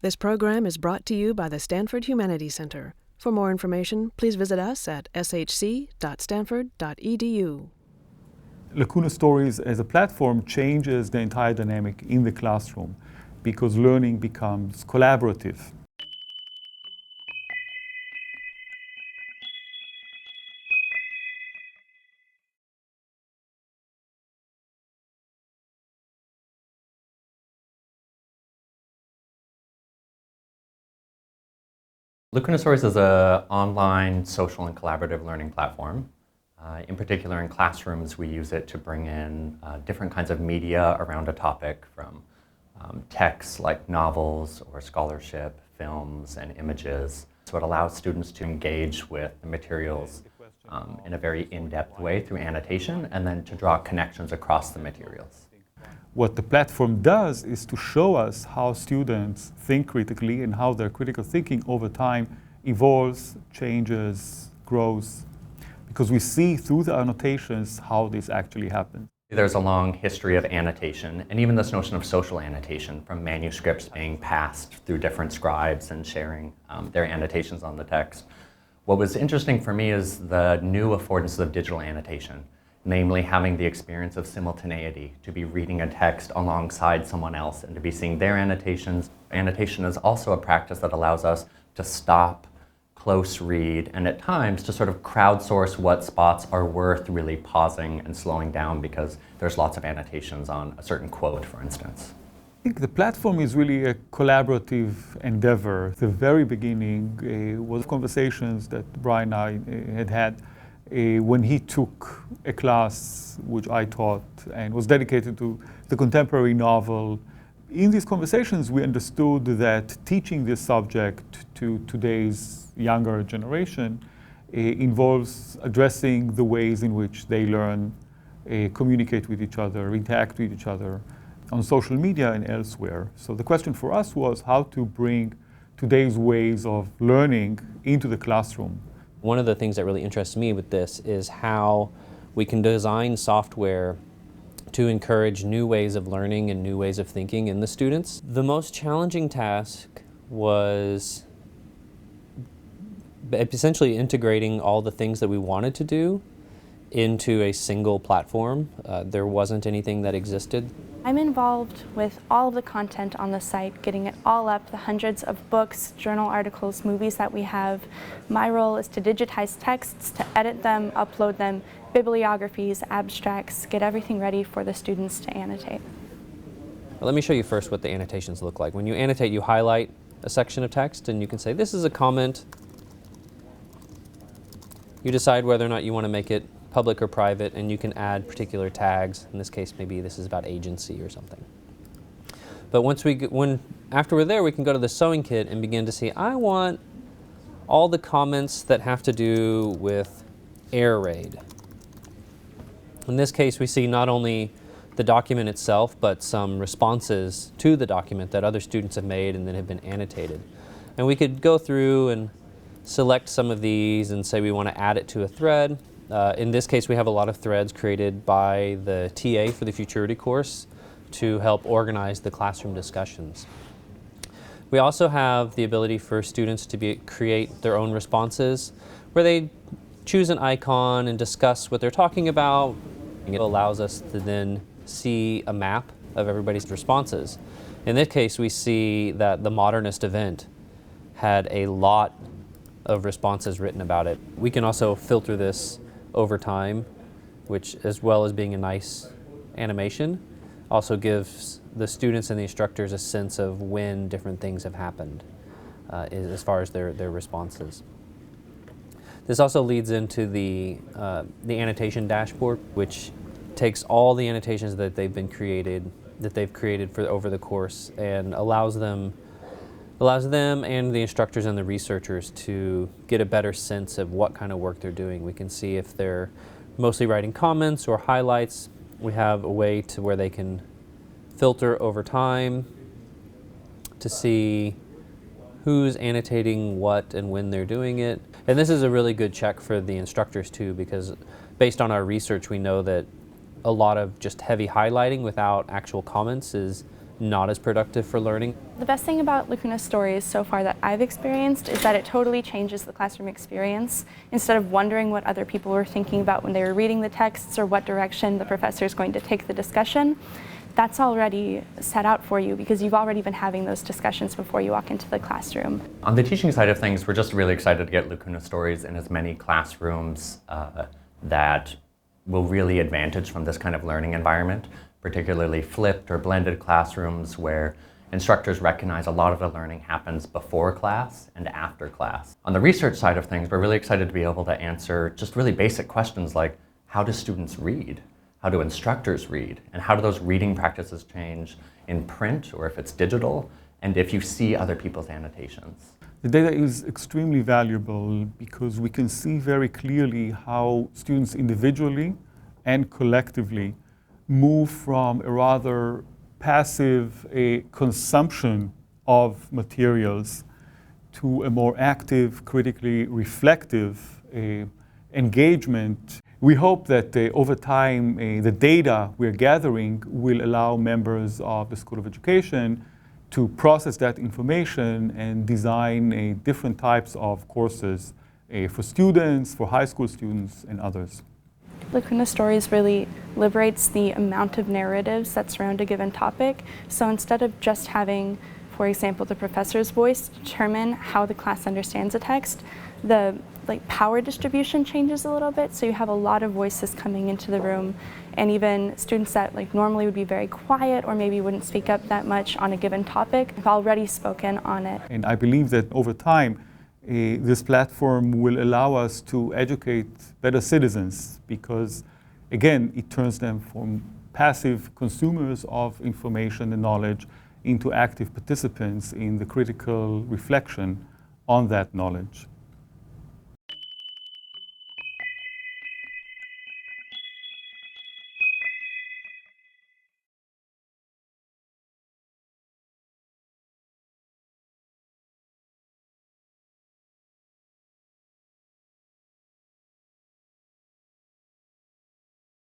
This program is brought to you by the Stanford Humanities Center. For more information, please visit us at shc.stanford.edu. Lacuna Stories as a platform changes the entire dynamic in the classroom because learning becomes collaborative. Lacuna Stories is an online social and collaborative learning platform. In particular, in classrooms, we use it to bring in different kinds of media around a topic, from texts like novels or scholarship, films, and images. So it allows students to engage with the materials in a very in-depth way through annotation, and then to draw connections across the materials. What the platform does is to show us how students think critically and how their critical thinking over time evolves, changes, grows, because we see through the annotations how this actually happens. There's a long history of annotation, and even this notion of social annotation, from manuscripts being passed through different scribes and sharing their annotations on the text. What was interesting for me is the new affordances of digital annotation, namely having the experience of simultaneity, to be reading a text alongside someone else and to be seeing their annotations. Annotation is also a practice that allows us to stop, close read, and at times to sort of crowdsource what spots are worth really pausing and slowing down because there's lots of annotations on a certain quote, for instance. I think the platform is really a collaborative endeavor. The very beginning was conversations that Brian and I had when he took a class which I taught and was dedicated to the contemporary novel. In these conversations, we understood that teaching this subject to today's younger generation involves addressing the ways in which they learn, communicate with each other, interact with each other on social media and elsewhere. So the question for us was how to bring today's ways of learning into the classroom. One of the things that really interests me with this is how we can design software to encourage new ways of learning and new ways of thinking in the students. The most challenging task was essentially integrating all the things that we wanted to do into a single platform. There wasn't anything that existed. I'm involved with all of the content on the site, getting it all up, the hundreds of books, journal articles, movies that we have. My role is to digitize texts, to edit them, upload them, bibliographies, abstracts, get everything ready for the students to annotate. Let me show you first what the annotations look like. When you annotate, you highlight a section of text and you can say, this is a comment. You decide whether or not you want to make it public or private, and you can add particular tags. In this case, maybe this is about agency or something. But after we're there, we can go to the sewing kit and begin to see, I want all the comments that have to do with air raid. In this case, we see not only the document itself, but some responses to the document that other students have made and then have been annotated. And we could go through and select some of these and say we want to add it to a thread. In this case, we have a lot of threads created by the TA for the Futurity course to help organize the classroom discussions. We also have the ability for students to create their own responses where they choose an icon and discuss what they're talking about. It allows us to then see a map of everybody's responses. In this case, we see that the modernist event had a lot of responses written about it. We can also filter this over time, which, as well as being a nice animation, also gives the students and the instructors a sense of when different things have happened as far as their responses. This also leads into the annotation dashboard, which takes all the annotations that they've created for over the course and allows them and the instructors and the researchers to get a better sense of what kind of work they're doing. We can see if they're mostly writing comments or highlights. We have a way to where they can filter over time to see who's annotating what and when they're doing it. And this is a really good check for the instructors too, because based on our research, we know that a lot of just heavy highlighting without actual comments is not as productive for learning? The best thing about Lacuna Stories so far that I've experienced is that it totally changes the classroom experience. Instead of wondering what other people were thinking about when they were reading the texts or what direction the professor is going to take the discussion, that's already set out for you because you've already been having those discussions before you walk into the classroom. On the teaching side of things, we're just really excited to get Lacuna Stories in as many classrooms that will really advantage from this kind of learning environment, particularly flipped or blended classrooms where instructors recognize a lot of the learning happens before class and after class. On the research side of things, we're really excited to be able to answer just really basic questions like, how do students read? How do instructors read? And how do those reading practices change in print or if it's digital? And if you see other people's annotations. The data is extremely valuable because we can see very clearly how students individually and collectively move from a rather passive consumption of materials to a more active, critically reflective engagement. We hope that over time the data we're gathering will allow members of the School of Education to process that information and design different types of courses for students, for high school students, and others. Lacuna Stories really liberates the amount of narratives that surround a given topic. So instead of just having, for example, the professor's voice determine how the class understands a text, the power distribution changes a little bit. So you have a lot of voices coming into the room, and even students that normally would be very quiet or maybe wouldn't speak up that much on a given topic have already spoken on it. And I believe that over time, this platform will allow us to educate better citizens because, again, it turns them from passive consumers of information and knowledge into active participants in the critical reflection on that knowledge.